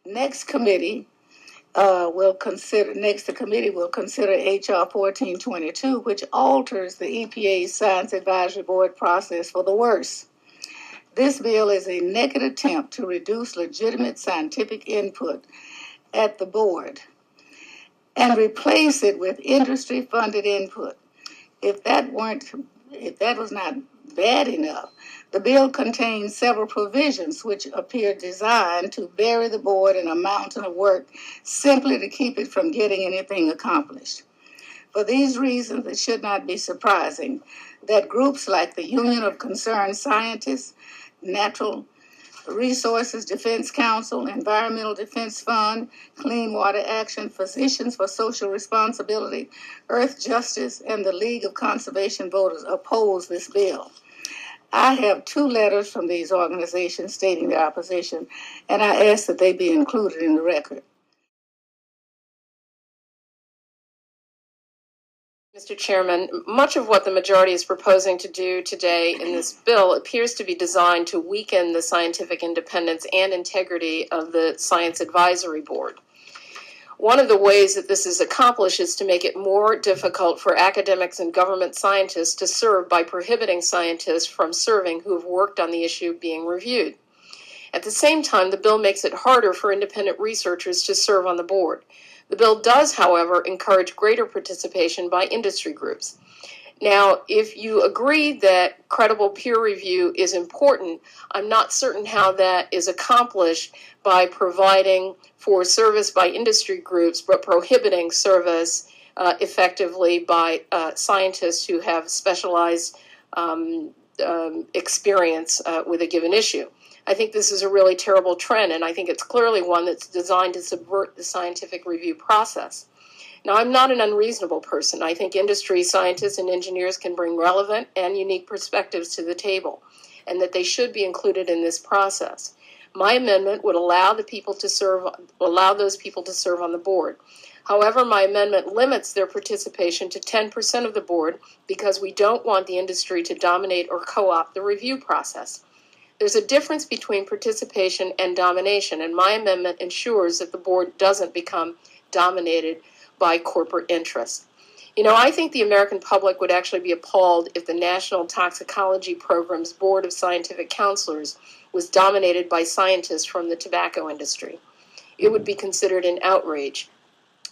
Next, the committee will consider HR1422, which alters the EPA's Science Advisory Board process for the worse. This bill is a naked attempt to reduce legitimate scientific input at the board and replace it with industry-funded input. If that was not bad enough, the bill contains several provisions which appear designed to bury the board in a mountain of work simply to keep it from getting anything accomplished. For these reasons, it should not be surprising that groups like the Union of Concerned Scientists, Natural Resources Defense Council, Environmental Defense Fund, Clean Water Action, Physicians for Social Responsibility, Earth Justice, and the League of Conservation Voters oppose this bill. I have 2 letters from these organizations stating their opposition, and I ask that they be included in the record. Mr. Chairman, much of what the majority is proposing to do today in this bill appears to be designed to weaken the scientific independence and integrity of the Science Advisory Board. One of the ways that this is accomplished is to make it more difficult for academics and government scientists to serve by prohibiting scientists from serving who have worked on the issue being reviewed. At the same time, the bill makes it harder for independent researchers to serve on the board. The bill does, however, encourage greater participation by industry groups. Now, if you agree that credible peer review is important, I'm not certain how that is accomplished by providing for service by industry groups, but prohibiting service effectively by scientists who have specialized experience with a given issue. I think this is a really terrible trend, and I think it's clearly one that's designed to subvert the scientific review process. Now, I'm not an unreasonable person. I think industry scientists and engineers can bring relevant and unique perspectives to the table, and that they should be included in this process. My amendment would allow those people to serve on the board. However, my amendment limits their participation to 10% of the board because we don't want the industry to dominate or co-opt the review process. There's a difference between participation and domination, and my amendment ensures that the board doesn't become dominated by corporate interests. I think the American public would actually be appalled if the National Toxicology Program's Board of Scientific Counselors was dominated by scientists from the tobacco industry. It would be considered an outrage.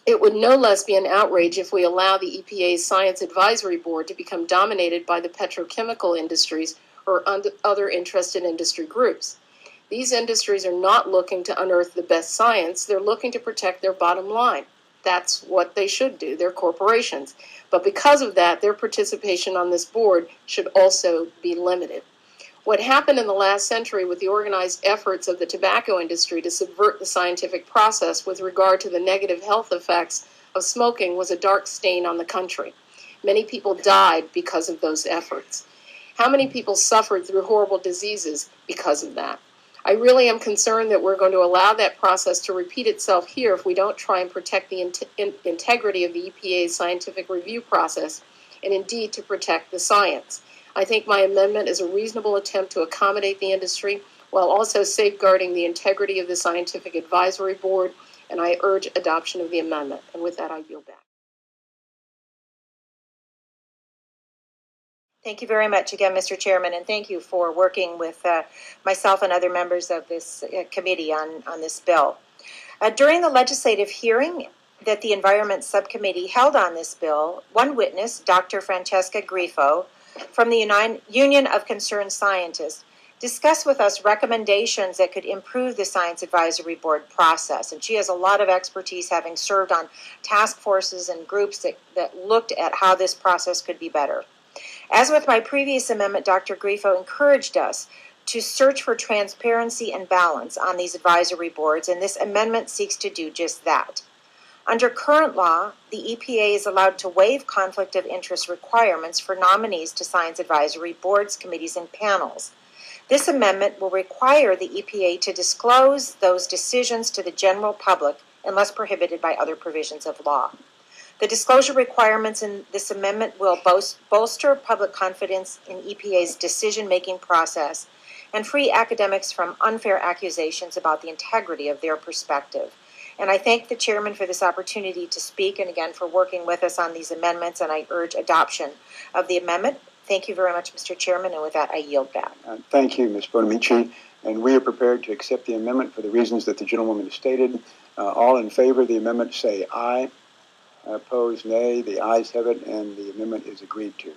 It would no less be an outrage if we allow the EPA's Science Advisory Board to become dominated by the petrochemical industries or other interested industry groups. These industries are not looking to unearth the best science, they're looking to protect their bottom line. That's what they should do, they're corporations. But because of that, their participation on this board should also be limited. What happened in the last century with the organized efforts of the tobacco industry to subvert the scientific process with regard to the negative health effects of smoking was a dark stain on the country. Many people died because of those efforts. How many people suffered through horrible diseases because of that? I really am concerned that we're going to allow that process to repeat itself here if we don't try and protect the integrity of the EPA's scientific review process and indeed to protect the science. I think my amendment is a reasonable attempt to accommodate the industry while also safeguarding the integrity of the Scientific Advisory Board, and I urge adoption of the amendment. And with that, I yield back. Thank you very much again, Mr. Chairman, and thank you for working with myself and other members of this committee on this bill. During the legislative hearing that the Environment Subcommittee held on this bill, one witness, Dr. Francesca Grifo, from the Union of Concerned Scientists, discussed with us recommendations that could improve the Science Advisory Board process. And she has a lot of expertise, having served on task forces and groups that looked at how this process could be better. As with my previous amendment, Dr. Grifo encouraged us to search for transparency and balance on these advisory boards, and this amendment seeks to do just that. Under current law, the EPA is allowed to waive conflict of interest requirements for nominees to science advisory boards, committees, and panels. This amendment will require the EPA to disclose those decisions to the general public unless prohibited by other provisions of law. The disclosure requirements in this amendment will bolster public confidence in EPA's decision-making process and free academics from unfair accusations about the integrity of their perspective. And I thank the chairman for this opportunity to speak, and again for working with us on these amendments, and I urge adoption of the amendment. Thank you very much, Mr. Chairman, and with that, I yield back. Thank you, Ms. Bonamici, and we are prepared to accept the amendment for the reasons that the gentlewoman has stated. All in favor of the amendment say aye. Opposed, nay. The ayes have it, and the amendment is agreed to.